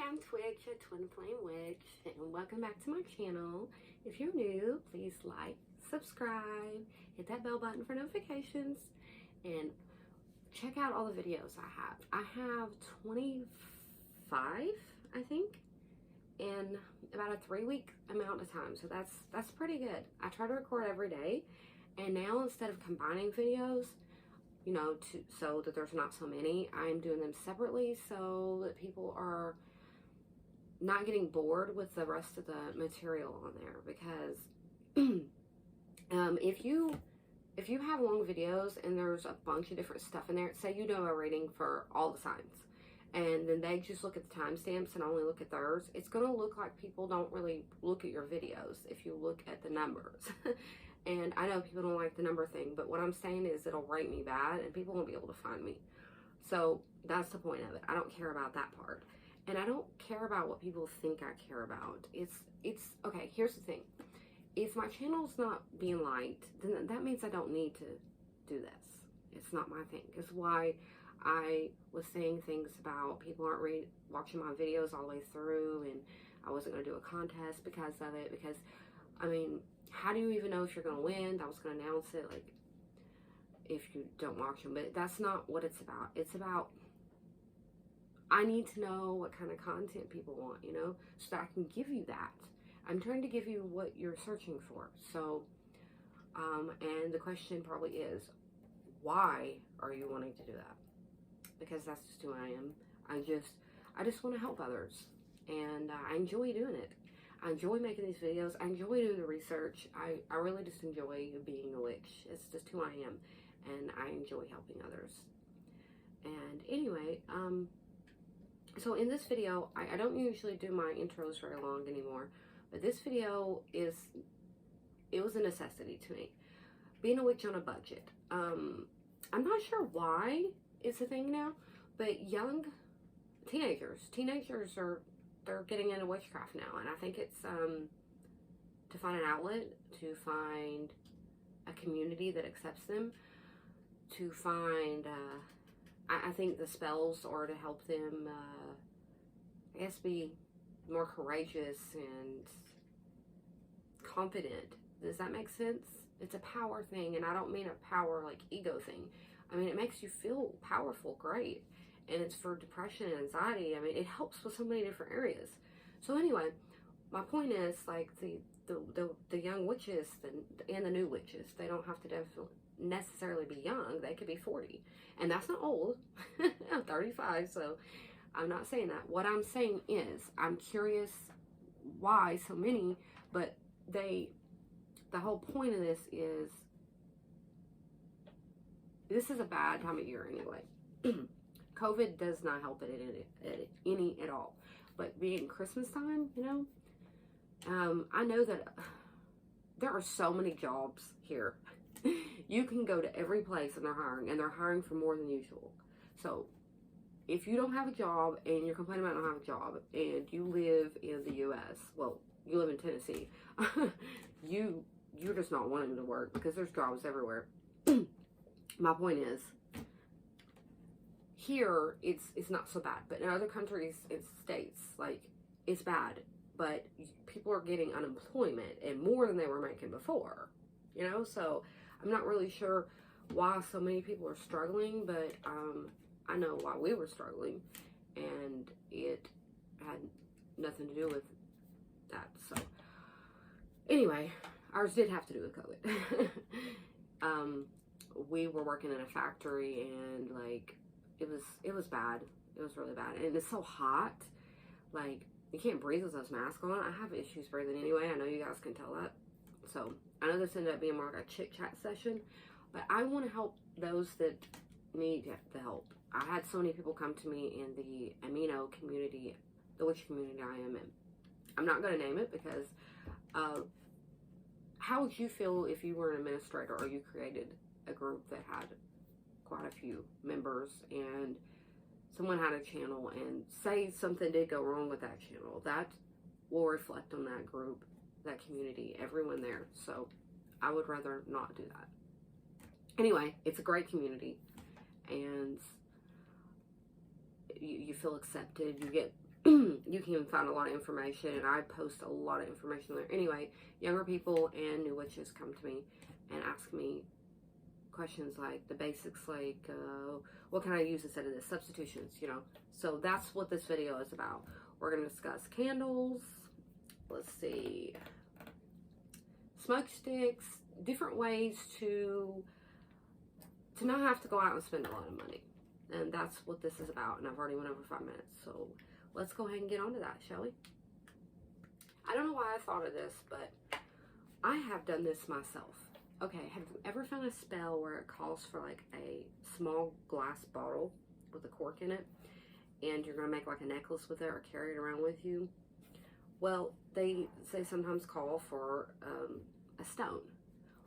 I'm Twitch, a Twin Flame Witch, and welcome back to my channel. If you're new, please like, subscribe, hit that bell button for notifications, and check out all the videos I have. I have 25, I think, in about a 3-week amount of time, so that's pretty good. I try to record every day, and now instead of combining videos, you know, so that there's not so many, I'm doing them separately so that people are not getting bored with the rest of the material on there. Because if you have long videos and there's a bunch of different stuff in there, say you do a reading for all the signs, and then they just look at the timestamps and only look at theirs, it's going to look like people don't really look at your videos if you look at the numbers. And I know people don't like the number thing, but what I'm saying is it'll rank me bad and people won't be able to find me. So that's the point of it. I don't care about that part. And I don't care about what people think I care about. It's okay, here's the thing. If my channel's not being liked, then that means I don't need to do this. It's not my thing. It's why I was saying things about people aren't watching my videos all the way through, and I wasn't going to do a contest because of it. Because, I mean, how do you even know if you're going to win? I was going to announce it, like, if you don't watch them. But that's not what it's about. It's about, I need to know what kind of content people want, you know, so that I can give you that. I'm trying to give you what you're searching for. So, and the question probably is, why are you wanting to do that? Because that's just who I am. I just want to help others. And I enjoy doing it. I enjoy making these videos. I enjoy doing the research. I really just enjoy being a witch. It's just who I am. And I enjoy helping others. And anyway, so in this video, I don't usually do my intros very long anymore. But this video it was a necessity to me. Being a witch on a budget. I'm not sure why it's a thing now. But young teenagers they're getting into witchcraft now, and I think it's to find an outlet, to find a community that accepts them, to find I think the spells are to help them I guess be more courageous and confident. Does that make sense? It's a power thing, and I don't mean a power like ego thing. I mean, it makes you feel powerful, great. And it's for depression and anxiety. I mean, it helps with so many different areas. So anyway, my point is, like, the young witches and the new witches, they don't have to necessarily be young. They could be 40. And that's not old. I'm 35, so I'm not saying that. What I'm saying is, I'm curious why so many, but the whole point of this is a bad time of year anyway. COVID does not help it any at all. But being Christmas time, you know, I know that there are so many jobs here. You can go to every place and they're hiring for more than usual. So if you don't have a job and you're complaining about not having a job and you live in the US, well, you live in Tennessee, you're just not wanting to work because there's jobs everywhere. My point is, here it's not so bad, but in other countries, it's states, like, it's bad, but people are getting unemployment and more than they were making before, you know. So I'm not really sure why so many people are struggling, but I know why we were struggling, and it had nothing to do with that. So anyway, ours did have to do with COVID. We were working in a factory, and like, it was bad. It was really bad. And it's so hot. Like, you can't breathe with those masks on. I have issues breathing anyway. I know you guys can tell that. So, I know this ended up being more like a chit chat session. But I want to help those that need the help. I had so many people come to me in the Amino community, the witch community I am in. I'm not going to name it because how would you feel if you were an administrator or you created a group that had quite a few members and someone had a channel, and say something did go wrong with that channel? That will reflect on that group, that community, everyone there. So I would rather not do that. Anyway, it's a great community, and you feel accepted. You get you can find a lot of information, and I post a lot of information there. Anyway, younger people and new witches come to me and ask me questions like the basics, like what can I use instead of this, substitutions, you know. So that's what this video is about. We're going to discuss candles, let's see, smoke sticks, different ways to not have to go out and spend a lot of money. And that's what this is about. And I've already went over 5 minutes, so let's go ahead and get on to that, shall we? I don't know why I thought of this, but I have done this myself. Okay, have you ever found a spell where it calls for like a small glass bottle with a cork in it, and you're going to make like a necklace with it or carry it around with you? Well, they sometimes call for a stone.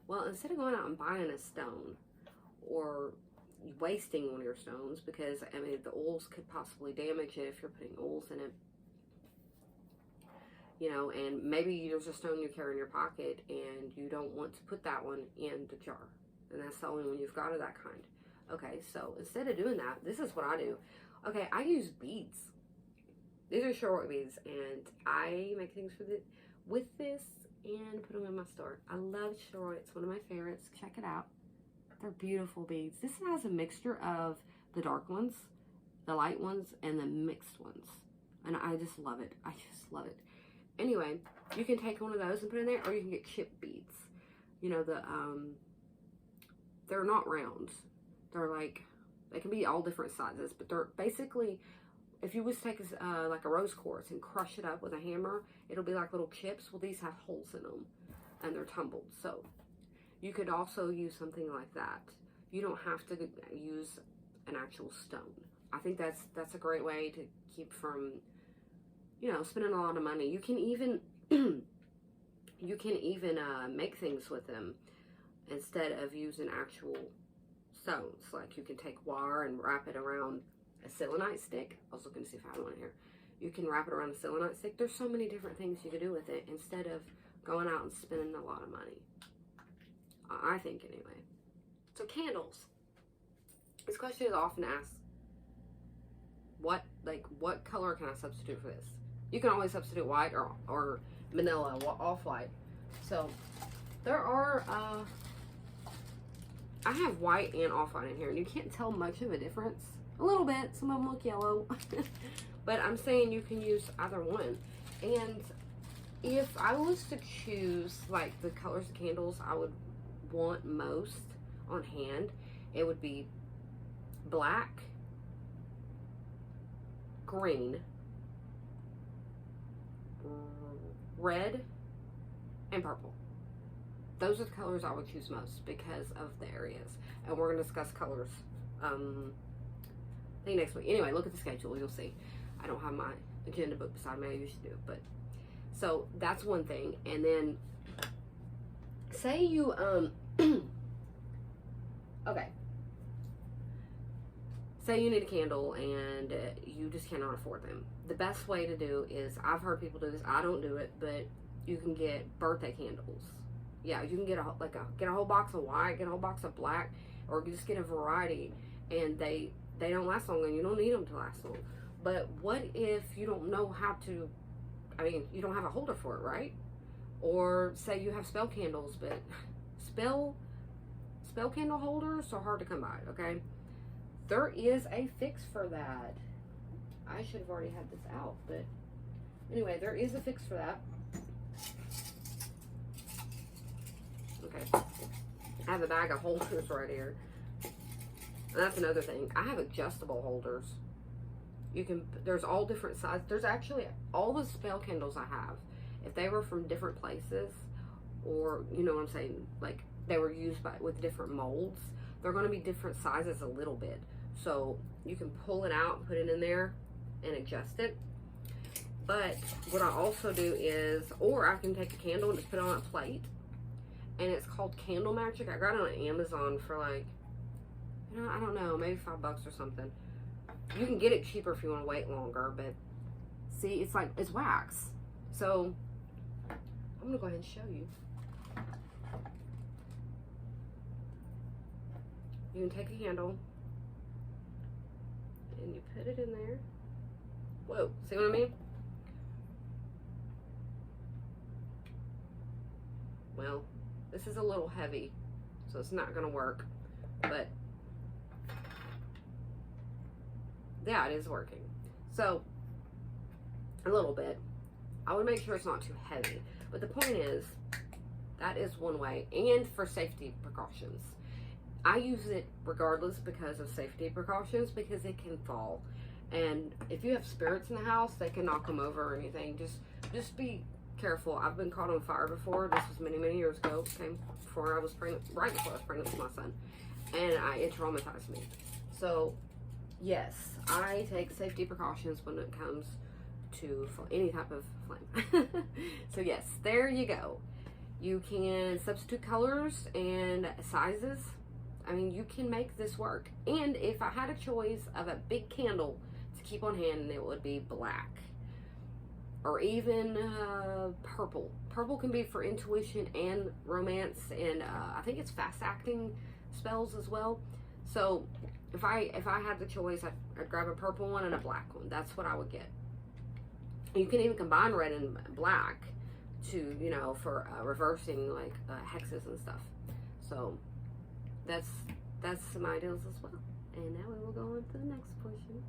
Well, instead of going out and buying a stone or wasting one of your stones, because I mean the oils could possibly damage it if you're putting oils in it, you know, and maybe there's a stone you carry in your pocket and you don't want to put that one in the jar, and that's the only one you've got of that kind. Okay, so instead of doing that, this is what I do. Okay, I use beads. These are short beads, and I make things with this and put them in my store. I love Shore. It's one of my favorites. Check it out. They're beautiful beads. This has a mixture of the dark ones, the light ones, and the mixed ones. And I just love it. I just love it. Anyway, you can take one of those and put it in there, or you can get chip beads. You know, they're not round. They're like, they can be all different sizes, but they're basically, if you was to take like a rose quartz and crush it up with a hammer, it'll be like little chips. Well, these have holes in them, and they're tumbled. So you could also use something like that. You don't have to use an actual stone. I think that's a great way to keep from, you know, spending a lot of money. You can even make things with them instead of using actual stones. Like you can take wire and wrap it around a selenite stick. I was looking to see if I had one here. You can wrap it around a selenite stick. There's so many different things you can do with it instead of going out and spending a lot of money. I think anyway. So candles. This question is often asked. What color can I substitute for this? You can always substitute white or vanilla, off-white. So there are, I have white and off-white in here, and you can't tell much of a difference. A little bit. Some of them look yellow. But I'm saying you can use either one. And if I was to choose like the colors of candles I would want most on hand, it would be black, green, red, and purple. Those are the colors I would choose most because of the areas. And we're going to discuss colors I think next week. Anyway, look at the schedule. You'll see. I don't have my agenda book beside me. I usually do. But so that's one thing. And then say you okay, say you need a candle and you just cannot afford them. The best way to do is, I've heard people do this, I don't do it, but you can get birthday candles. Yeah, you can get get a whole box of white, get a whole box of black, or just get a variety, and they don't last long, and you don't need them to last long. But what if you don't know how to, I mean, you don't have a holder for it, right? Or say you have spell candles, but spell candle holders are hard to come by, okay? There is a fix for that. I should have already had this out, but anyway, there is a fix for that. Okay, I have a bag of holders right here. And that's another thing. I have adjustable holders. You can, there's all different sizes. There's actually, all the spell candles I have, if they were from different places, or, you know what I'm saying, like they were used with different molds, they're going to be different sizes a little bit. So you can pull it out, put it in there, and adjust it. But what I also do is, or I can take a candle and just put it on a plate, and it's called Candle Magic. I got it on Amazon for like, you know, I don't know, maybe $5 or something. You can get it cheaper if you want to wait longer, but see, it's like, it's wax. So I'm gonna go ahead and show you. You can take a candle and you put it in there, Whoa, see what I mean? Well, this is a little heavy, so it's not gonna work, but yeah, it is working. So, a little bit. I would make sure it's not too heavy, but the point is, that is one way, and for safety precautions. I use it regardless because of safety precautions, because it can fall. And if you have spirits in the house, they can knock them over or anything. Just be careful. I've been caught on fire before. This was many years ago. Okay, before I was pregnant, right before I was pregnant with my son, and it traumatized me. So yes, I take safety precautions when it comes to any type of flame. So yes, there you go. You can substitute colors and sizes. I mean, you can make this work. And if I had a choice of a big candle to keep on hand, it would be black. Or even purple. Purple can be for intuition and romance, and I think it's fast acting spells as well. So if I had the choice, I'd grab a purple one and a black one. That's what I would get. You can even combine red and black to, you know, for reversing like hexes and stuff. So that's some ideas as well. And now we will go on to the next portion.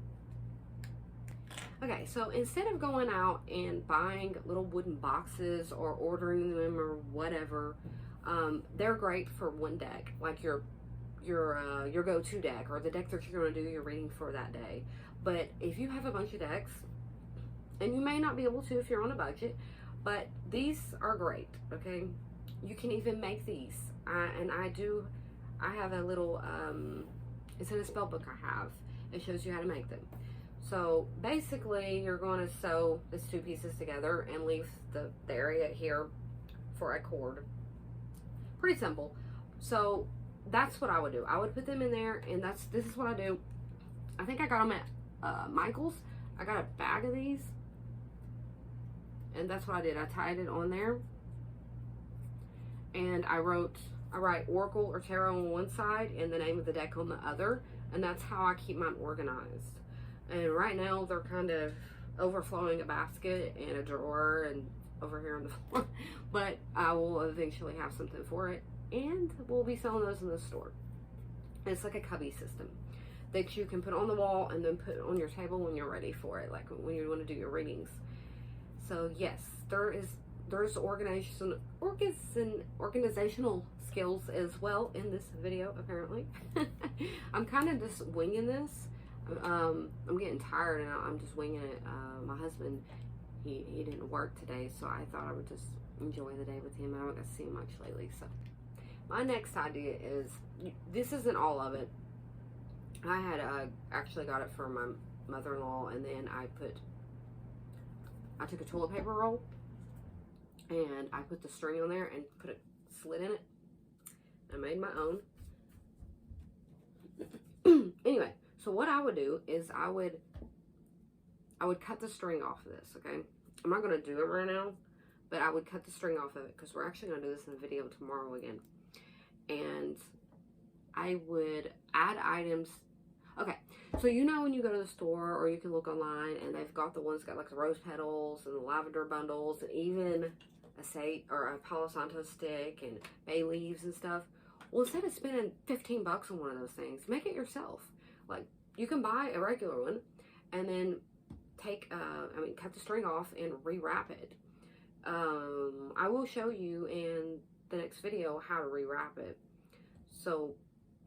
Okay, so instead of going out and buying little wooden boxes or ordering them or whatever, they're great for one deck, like your go-to deck, or the deck that you're going to do your reading for that day. But if you have a bunch of decks, and you may not be able to if you're on a budget, but these are great, okay? You can even make these. I have a little, it's in a spell book I have. It shows you how to make them. So basically, you're going to sew these two pieces together and leave the area here for a cord. Pretty simple. So that's what I would do. I would put them in there, and this is what I do. I think I got them at Michael's. I got a bag of these, and that's what I did. I tied it on there, and I write Oracle or Tarot on one side and the name of the deck on the other, and that's how I keep mine organized. And right now they're kind of overflowing a basket and a drawer and over here on the floor, but I will eventually have something for it, and we'll be selling those in the store. It's like a cubby system that you can put on the wall and then put on your table when you're ready for it, like when you want to do your readings. So yes, there's organizational skills as well in this video, apparently. I'm kind of just winging this. I'm getting tired and I'm just winging it. My husband, he didn't work today, so I thought I would just enjoy the day with him. I haven't got to see him much lately. So my next idea is, this isn't all of it. I had actually got it for my mother-in-law, and then I took a toilet paper roll and I put the string on there and put a slit in it. I made my own. Anyway, so what I would do is I would cut the string off of this, okay? I'm not going to do it right now, but I would cut the string off of it because we're actually going to do this in the video tomorrow again. And I would add items. Okay, so you know when you go to the store, or you can look online, and they've got the ones that got like the rose petals and the lavender bundles, and even a Palo Santo stick and bay leaves and stuff. Well, instead of spending $15 on one of those things, make it yourself. Like, you can buy a regular one and then cut the string off and rewrap it. I will show you in the next video how to rewrap it. So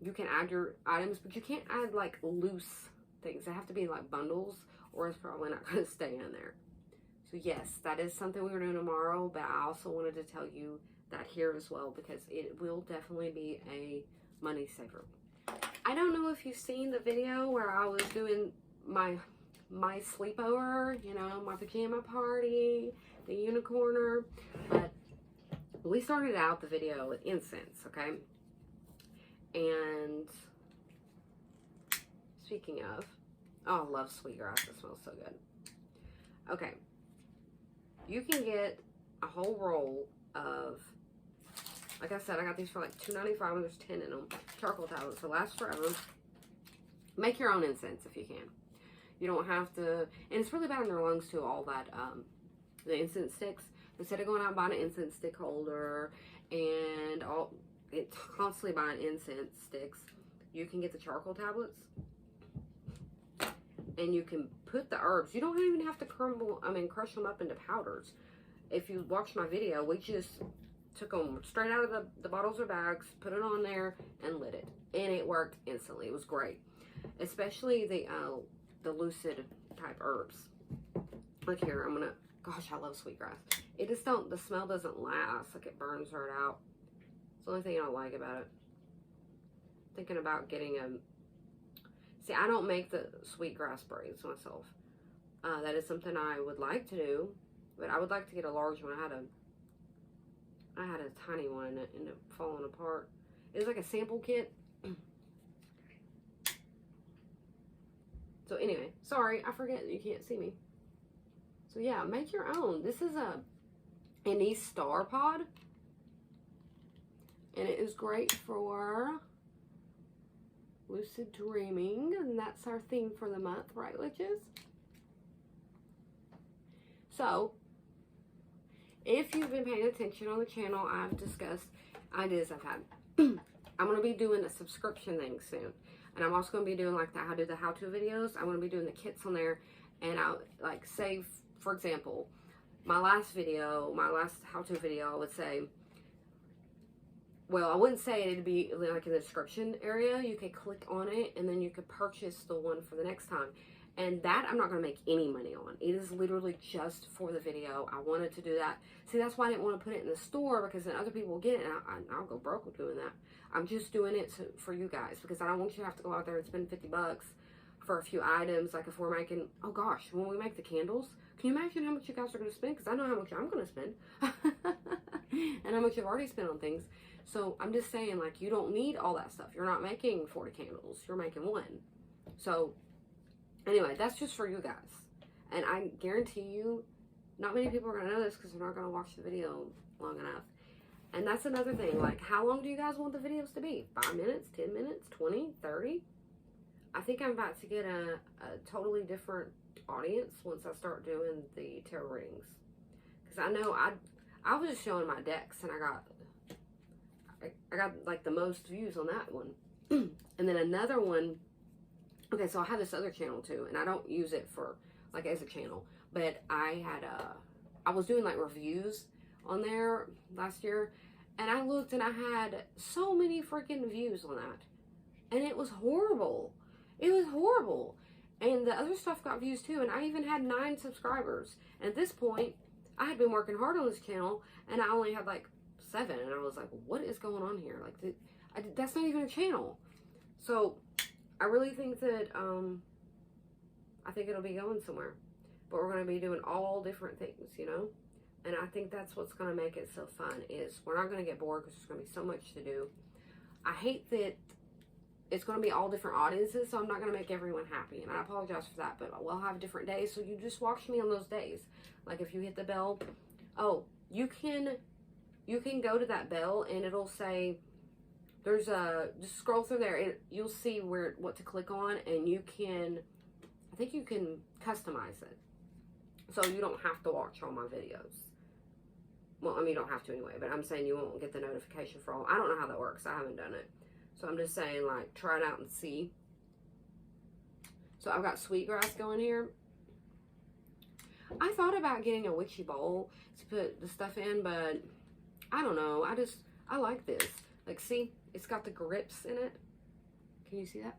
you can add your items, but you can't add like loose things. They have to be like bundles, or it's probably not going to stay in there. So yes, that is something we're doing tomorrow, but I also wanted to tell you that here as well, because it will definitely be a money saver. I don't know if you've seen the video where I was doing my sleepover, you know, my pajama party, the unicorner, but we started out the video with incense, okay? And speaking of, oh, I love sweetgrass. It smells so good. Okay, you can get a whole roll of, like I said, I got these for like $2.95, and there's 10 in them. Charcoal tablets, so last forever. Make your own incense if you can. You don't have to, and it's really bad on your lungs too, all that, the incense sticks. Instead of going out and buying an incense stick holder and constantly buying incense sticks, you can get the charcoal tablets. And you can put the herbs. You don't even have to crush them up into powders. If you watch my video, we just took them straight out of the bottles or bags, put it on there, and lit it. And it worked instantly. It was great. Especially the lucid type herbs. Look here, gosh, I love sweetgrass. It just the smell doesn't last. Like, it burns right out. It's the only thing I don't like about it. Thinking about getting see, I don't make the sweetgrass braids myself. That is something I would like to do, but I would like to get a large one. I had a tiny one and it ended up falling apart. It was like a sample kit. So anyway, sorry, I forget that you can't see me. So yeah, make your own. This is an anise star pod, and it is great for lucid dreaming, and that's our theme for the month, right, witches? So, if you've been paying attention on the channel, I've discussed ideas I've had. I'm going to be doing a subscription thing soon, and I'm also going to be doing like the how-to videos. I'm going to be doing the kits on there, and I'll like say, for example, my last how-to video, I would say, well, I wouldn't say it'd be like in the description area. You could click on it and then you could purchase the one for the next time. And that I'm not going to make any money on. It is literally just for the video. I wanted to do that. See, that's why I didn't want to put it in the store, because then other people will get it and I'll go broke with doing that. I'm just doing it for you guys, because I don't want you to have to go out there and spend 50 bucks for a few items. Like if we're making, oh gosh, when we make the candles, can you imagine how much you guys are going to spend? Because I know how much I'm going to spend. And how much I've already spent on things. So I'm just saying, like, you don't need all that stuff. You're not making 40 candles. You're making one. So anyway, that's just for you guys. And I guarantee you, not many people are going to know this because they're not going to watch the video long enough. And that's another thing. Like, how long do you guys want the videos to be? 5 minutes? 10 minutes? 20? 30? I think I'm about to get a totally different audience once I start doing the tarot readings. Because I know I was just showing my decks, and I got like the most views on that one. And then another one, okay, so I have this other channel too, and I don't use it for like as a channel, but I was doing like reviews on there last year, and I looked and I had so many freaking views on that, and it was horrible. It was horrible. And the other stuff got views too, and I even had 9 subscribers. And at this point, I had been working hard on this channel, and I only had like 7, and I was like, what is going on here? Like, that's not even a channel. So I really think that I think it'll be going somewhere, but we're going to be doing all different things, you know. And I think that's what's going to make it so fun, is we're not going to get bored because there's going to be so much to do. I hate that it's going to be all different audiences, so I'm not going to make everyone happy, and I apologize for that, but we'll have different days, so you just watch me on those days. Like if you hit the bell, oh, you can go to that bell and it'll say, there's just scroll through there, you'll see what to click on, and you can, I think you can customize it, so you don't have to watch all my videos. Well, I mean, you don't have to anyway, but I'm saying you won't get the notification for all. I don't know how that works. I haven't done it. So I'm just saying, like, try it out and see. So I've got sweetgrass going here. I thought about getting a witchy bowl to put the stuff in, but I don't know. I like this. Like, see, it's got the grips in it. Can you see that?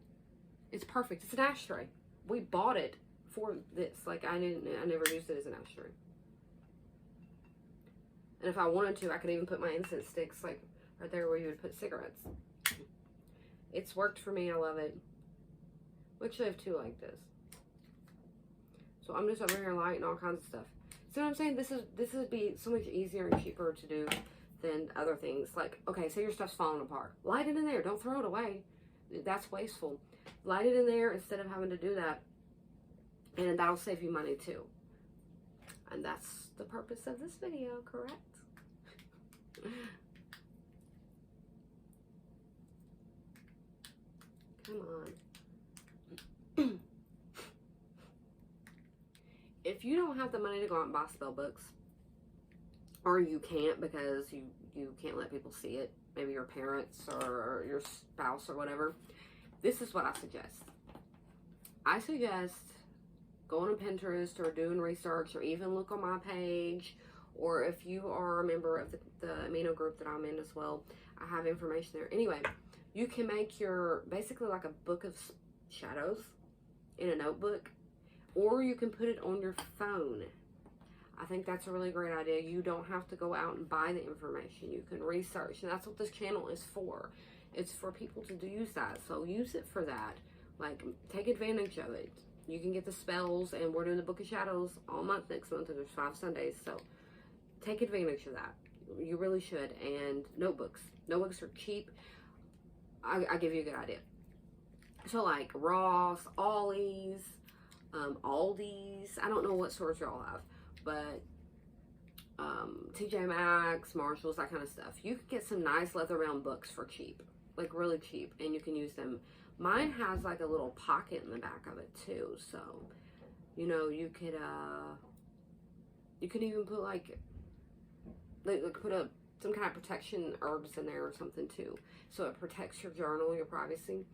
It's perfect. It's an ashtray. We bought it for this. Like, I never used it as an ashtray. And if I wanted to, I could even put my incense sticks, like, right there where you would put cigarettes. It's worked for me. I love it. We actually have 2 like this. So I'm just over here lighting all kinds of stuff. See what I'm saying? This would be so much easier and cheaper to do than other things. Like, okay, say your stuff's falling apart. Light it in there. Don't throw it away. That's wasteful. Light it in there instead of having to do that. And that'll save you money too. And that's the purpose of this video, correct? Come on. if you don't have the money to go out and buy spell books, or you can't because you can't let people see it, maybe your parents or your spouse or whatever, this is what I suggest. I suggest going on Pinterest or doing research, or even look on my page, or if you are a member of the amino group that I'm in as well, I have information there. Anyway, you can make your, basically like a book of shadows in a notebook, or you can put it on your phone. I think that's a really great idea. You don't have to go out and buy the information. You can research, and that's what this channel is for. It's for people to use that, so use it for that. Like, take advantage of it. You can get the spells, and we're doing the Book of Shadows all month next month, and there's 5 Sundays, so take advantage of that. You really should. And notebooks. Notebooks are cheap. I give you a good idea. So, like, Ross, Ollie's, Aldi's. I don't know what stores y'all have, but TJ Maxx, Marshalls, that kind of stuff. You could get some nice leather-bound books for cheap. Like, really cheap, and you can use them. Mine has like a little pocket in the back of it too, so you know, you could even put like put some kind of protection herbs in there or something too, so it protects your journal, your privacy.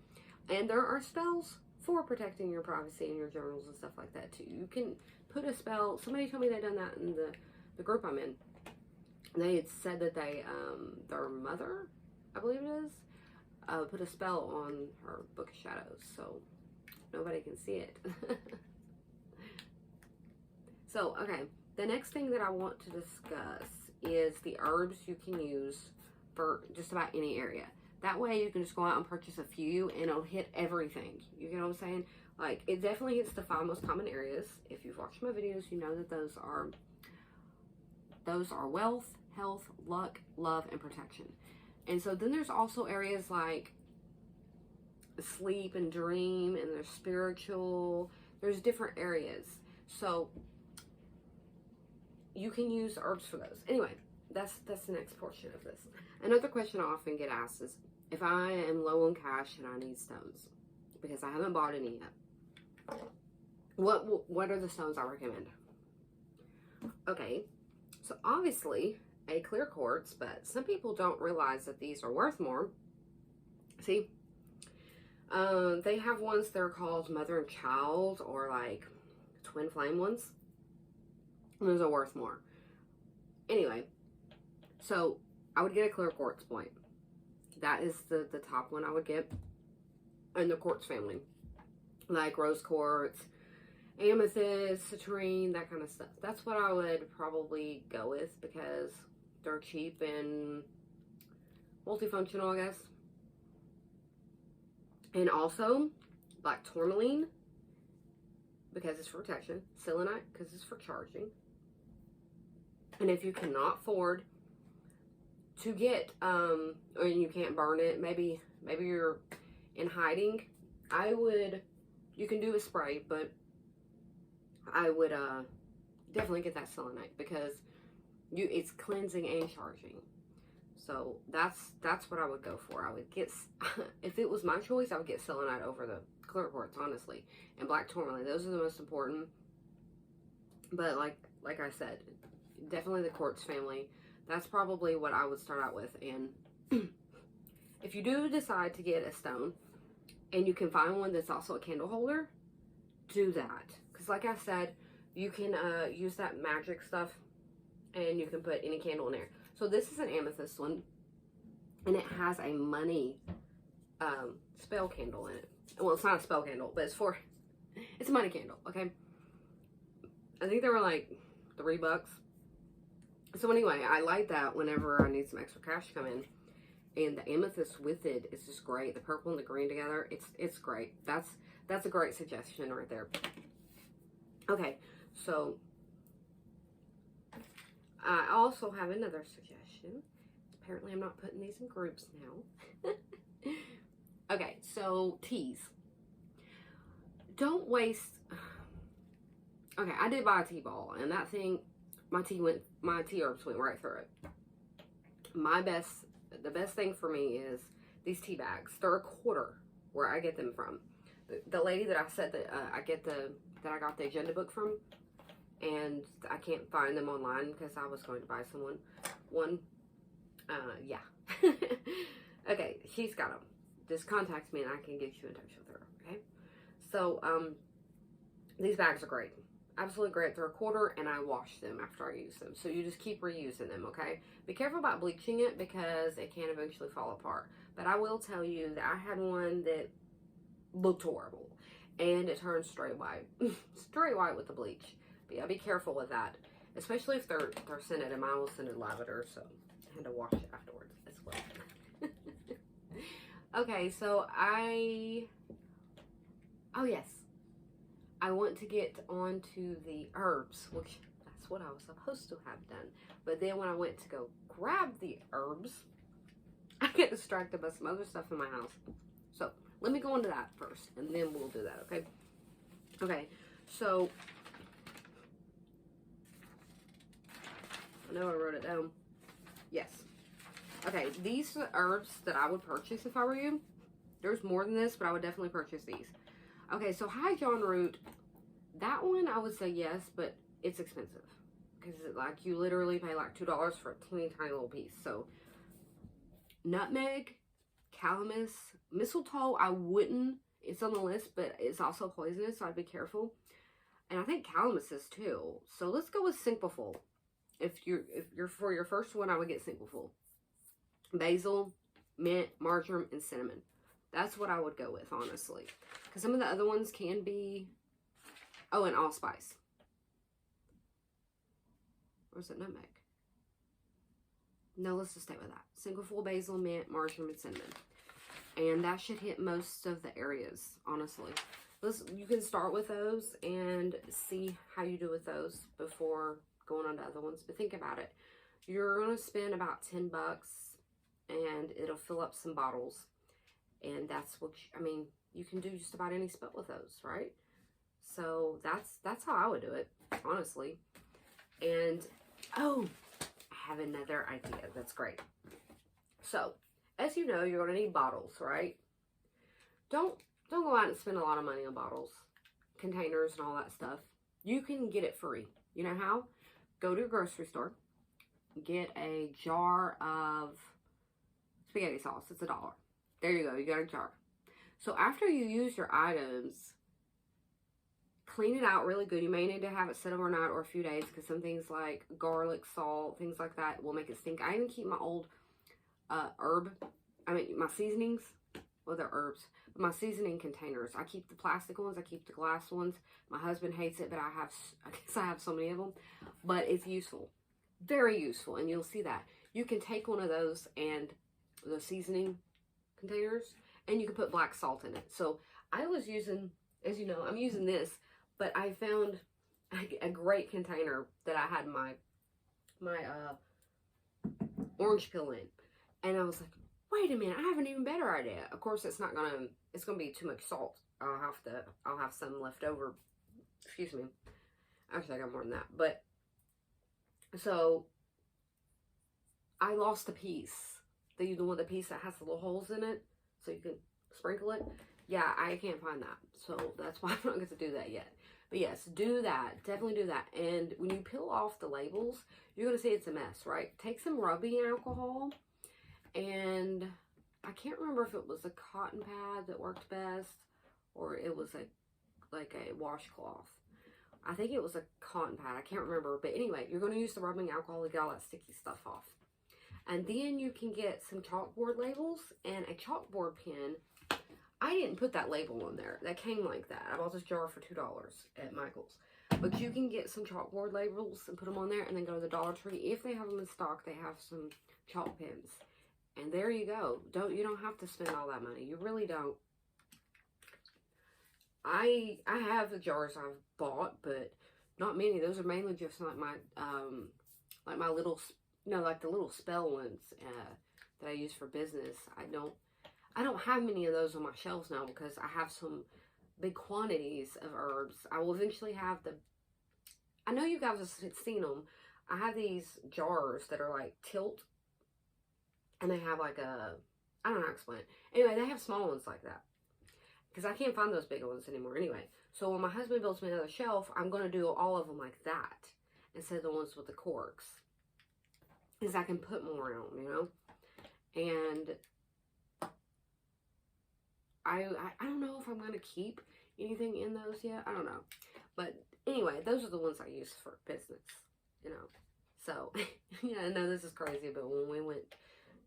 And there are spells for protecting your privacy and your journals and stuff like that too. You can put a spell. Somebody told me they done that in the group I'm in. They had said that they their mother, I believe it is, put a spell on her Book of Shadows, so nobody can see it. So, okay, the next thing that I want to discuss is the herbs you can use for just about any area. That way you can just go out and purchase a few, and it'll hit everything. You know what I'm saying? Like, it definitely hits the 5 most common areas. If you've watched my videos, you know that those are wealth, health, luck, love, and protection. And so then there's also areas like sleep and dream, and there's spiritual. There's different areas. So you can use herbs for those. Anyway, that's the next portion of this. Another question I often get asked is if I am low on cash and I need stones because I haven't bought any yet. What are the stones I recommend? Okay, so obviously a clear quartz, but some people don't realize that these are worth more. See, they have ones that are called mother and child, or like twin flame ones. Those are worth more. Anyway, so I would get a clear quartz point. That is the top one I would get in the quartz family, like rose quartz, amethyst, citrine, that kind of stuff. That's what I would probably go with because they're cheap and multifunctional, I guess. And also black tourmaline because it's for protection, selenite because it's for charging. And if you cannot afford to get or you can't burn it, maybe you're in hiding, you can do a spray, but I would definitely get that selenite because it's cleansing and charging. So that's what I would go for. I would get, if it was my choice, I would get selenite over the clear quartz, honestly, and black tourmaline. Those are the most important. But like I said, definitely the quartz family. That's probably what I would start out with. And if you do decide to get a stone and you can find one that's also a candle holder, do that. Because like I said, you can use that magic stuff and you can put any candle in there. So this is an amethyst one, and it has a money spell candle in it. Well, it's not a spell candle, but it's a money candle, okay? I think they were like $3. So anyway, I light that whenever I need some extra cash to come in. And the amethyst with it is just great. The purple and the green together, it's great. That's a great suggestion right there. Okay, so I also have another suggestion. Apparently I'm not putting these in groups now. Okay, so teas. Don't waste. Okay, I did buy a tea ball, and that thing, my tea herbs went right through it. The best thing for me is these tea bags. They're $1 where I get them from. The lady that I said that I got the agenda book from, and I can't find them online because I was going to buy one. Yeah. Okay, she's got them. Just contact me and I can get you in touch with her, okay? So, these bags are great. Absolutely great. They're a quarter, and I wash them after I use them. So you just keep reusing them, okay? Be careful about bleaching it because it can eventually fall apart. But I will tell you that I had one that looked horrible, and it turned straight white. Straight white with the bleach. But yeah, be careful with that, especially if they're scented, and mine was scented lavender, so I had to wash it afterwards as well. Okay, so oh yes, I want to get onto the herbs, which that's what I was supposed to have done. But then when I went to go grab the herbs, I get distracted by some other stuff in my house. So let me go into that first, and then we'll do that, okay? Okay, so I know I wrote it down. Yes. Okay, these are the herbs that I would purchase if I were you. There's more than this, but I would definitely purchase these. Okay, so High John root, that one I would say yes, but it's expensive. Because like you literally pay like $2 for a teeny tiny little piece. So nutmeg, calamus, mistletoe, I wouldn't. It's on the list, but it's also poisonous, so I'd be careful. And I think calamus is too. So let's go with Syncopal. If you're for your first one, I would get Syncopal. Basil, mint, marjoram, and cinnamon. That's what I would go with, honestly. Because some of the other ones can be... Oh, and allspice. Or is it nutmeg? No, let's just stay with that. Syncopal, basil, mint, marjoram, and cinnamon. And that should hit most of the areas, honestly. You can start with those and see how you do with those before going on to other ones. But think about it. You're going to spend about $10 and it'll fill up some bottles. And that's what, you can do just about any spell with those, right? So that's how I would do it, honestly. And, oh, I have another idea that's great. So, as you know, you're going to need bottles, right? Don't go out and spend a lot of money on bottles, containers, and all that stuff. You can get it free. You know how? Go to your grocery store, get a jar of spaghetti sauce. It's $1. There you go. You got a jar. So after you use your items, clean it out really good. You may need to have it set overnight or a few days because some things like garlic, salt, things like that will make it stink. I even keep my old my seasonings. Well, they're herbs. But my seasoning containers. I keep the plastic ones. I keep the glass ones. My husband hates it, but I guess I have so many of them. But it's useful. Very useful. And you'll see that. You can take one of those and the seasoning containers, and you can put black salt in it. So I was using, as you know, I'm using this, but I found a great container that I had my orange peel in, and I was like, wait a minute, I have an even better idea. Of course, it's gonna be too much salt. I'll have some left over. Excuse me. Actually, I got more than that. But so I lost a piece. The piece that has the little holes in it, so you can sprinkle it. Yeah, I can't find that, so that's why I'm not going to do that yet. But yes, do that. Definitely do that. And when you peel off the labels, you're going to see it's a mess, right? Take some rubbing alcohol, and I can't remember if it was a cotton pad that worked best, or it was like a washcloth. I think it was a cotton pad. I can't remember. But anyway, you're going to use the rubbing alcohol to get all that sticky stuff off. And then you can get some chalkboard labels and a chalkboard pen. I didn't put that label on there. That came like that. I bought this jar for $2 at Michael's. But you can get some chalkboard labels and put them on there, and then go to the Dollar Tree. If they have them in stock, they have some chalk pens. And there you go. You don't have to spend all that money. You really don't. I have the jars I've bought, but not many. Those are mainly just like my little, like the little spell ones that I use for business. I don't have many of those on my shelves now because I have some big quantities of herbs. I will eventually have I know you guys have seen them. I have these jars that are like tilt, and they have like I don't know how to explain it. Anyway, they have small ones like that because I can't find those big ones anymore. Anyway, So when my husband builds me another shelf, I'm going to do all of them like that instead of the ones with the corks. Because I can put more on, you know? And I don't know if I'm going to keep anything in those yet. I don't know. But anyway, those are the ones I use for business, you know. So, yeah, I know this is crazy, but when we went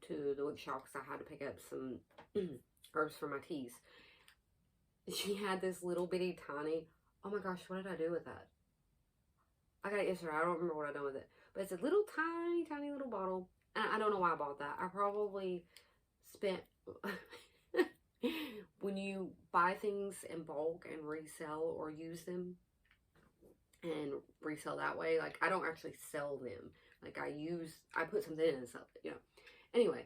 to the witch shop, because I had to pick up some herbs for my teas, she had this little bitty tiny, oh my gosh, what did I do with that? I gotta answer her. I don't remember what I done with it. But it's a little tiny little bottle. And I don't know why I bought that. I probably spent... when you buy things in bulk and resell or use them and resell that way, like, I don't actually sell them. Like, I put something in and sell it, you know. Anyway,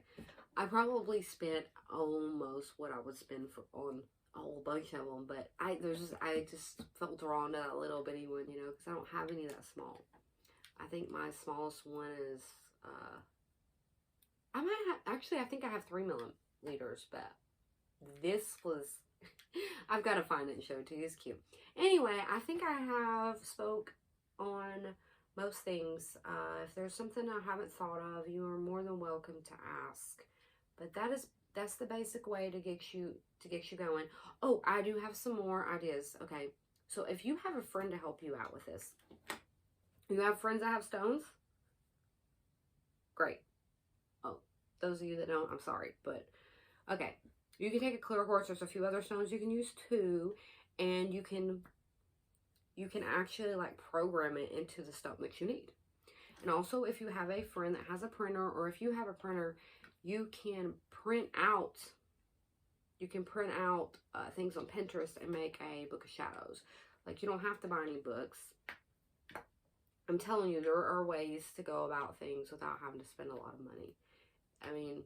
I probably spent almost what I would spend on a whole bunch of them, but I just felt drawn to that little bitty one, you know, because I don't have any that small. I think my smallest one is, I think I have 3 milliliters, but this was, I've got to find it and show it to you. It's cute. Anyway, I think I have spoke on most things. If there's something I haven't thought of, you are more than welcome to ask. But that's the basic way to get you going. Oh, I do have some more ideas. Okay, so if you have a friend to help you out with this, you have friends that have stones? Great. Oh, those of you that don't, I'm sorry, but okay. You can take a clear quartz. There's a few other stones you can use too, and you can actually like program it into the stone that you need. And also, if you have a friend that has a printer, or if you have a printer, you can print out things on Pinterest and make a book of shadows. Like, you don't have to buy any books. I'm telling you, there are ways to go about things without having to spend a lot of money. I mean,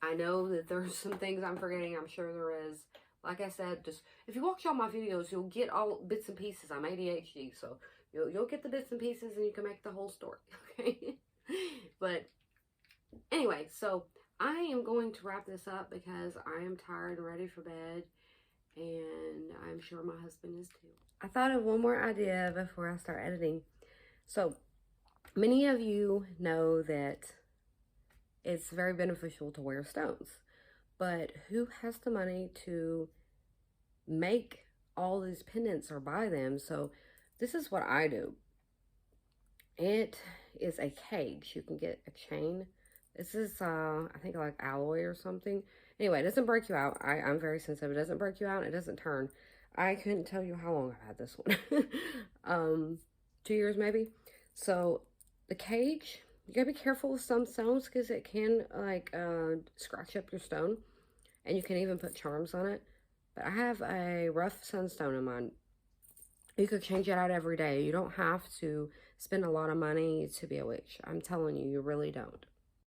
I know that there's some things I'm forgetting. I'm sure there is. Like I said, just if you watch all my videos, you'll get all bits and pieces. I'm ADHD, so you'll get the bits and pieces, and you can make the whole story. Okay, but anyway, so I am going to wrap this up because I am tired and ready for bed, and I'm sure my husband is too. I thought of one more idea before I start editing. So many of you know that it's very beneficial to wear stones, but who has the money to make all these pendants or buy them? So this is what I do. It is a cage. You can get a chain. This is, I think, like alloy or something. Anyway, it doesn't break you out. I'm very sensitive. It doesn't break you out. It doesn't turn. I couldn't tell you how long I've had this one. 2 years maybe. So the cage, you gotta be careful with some stones because it can like scratch up your stone, and you can even put charms on it. But I have a rough sunstone in mine. You could change it out every day. You don't have to spend a lot of money to be a witch. I'm telling you, you really don't.